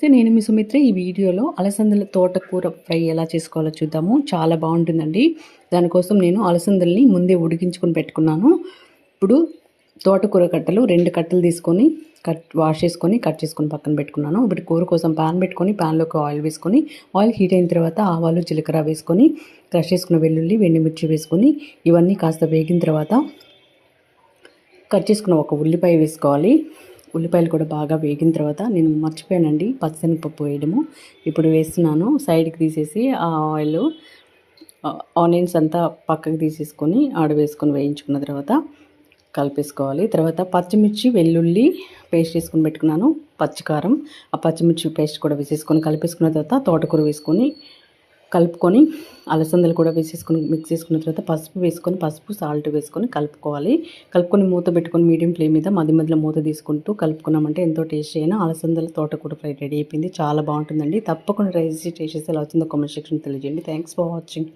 నేను మీ సుమిత్ర. ఈ వీడియోలో అలసందల తోటకూర ఫ్రై ఎలా చేసుకోవాలో చూద్దాము. చాలా బాగుంటుందండి. దానికోసం నేను అలసందల్ని ముందే ఉడికించుకొని పెట్టుకున్నాను. ఇప్పుడు తోటకూర కట్టలు 2 కట్టలు తీసుకొని వాష్ చేసుకొని కట్ చేసుకొని పక్కన పెట్టుకున్నాను. ఇప్పుడు కూర కోసం ప్యాన్ పెట్టుకొని ప్యాన్లోకి ఆయిల్ వేసుకొని ఆయిల్ హీట్ అయిన తర్వాత ఆవాలు జీలకర్ర వేసుకొని క్రష్ చేసుకున్న వెల్లుల్లి ఎండుమిర్చి వేసుకొని ఇవన్నీ కాస్త వేగిన తర్వాత కట్ చేసుకున్న ఒక ఉల్లిపాయ వేసుకోవాలి. ఉల్లిపాయలు కూడా బాగా వేగిన తర్వాత నేను మర్చిపోయానండి పచ్చిశనగపప్పు వేయడము. ఇప్పుడు వేస్తున్నాను. సైడ్కి తీసేసి ఆ ఆయిల్ ఆనియన్స్ అంతా పక్కకు తీసేసుకొని ఆడ వేసుకొని వేయించుకున్న తర్వాత కలిపేసుకోవాలి. తర్వాత పచ్చిమిర్చి వెల్లుల్లి పేస్ట్ చేసుకొని పెట్టుకున్నాను. పచ్చికారం ఆ పచ్చిమిర్చి పేస్ట్ కూడా వేసేసుకొని కలిపేసుకున్న తర్వాత తోటకూర వేసుకొని కలుపుకొని అలసందలు కూడా వేసేసుకొని మిక్స్ చేసుకున్న తర్వాత పసుపు సాల్ట్ వేసుకొని కలుపుకోవాలి. కలుపుకొని మూత పెట్టుకొని మీడియం ఫ్లేమ్ మీద మధ్య మధ్యలో మూత తీసుకుంటూ కలుపుకున్నామంటే ఎంతో టేస్టీ అయినా అలసందల తోటకూర ఫ్రై రెడీ అయిపోయింది. చాలా బాగుంటుందండి. తప్పకుండా ట్రై చేసి టేస్ట్ చేసి ఎలా వచ్చిందో కామెంట్ సెక్షన్ తెలియజేయండి. Thanks for watching.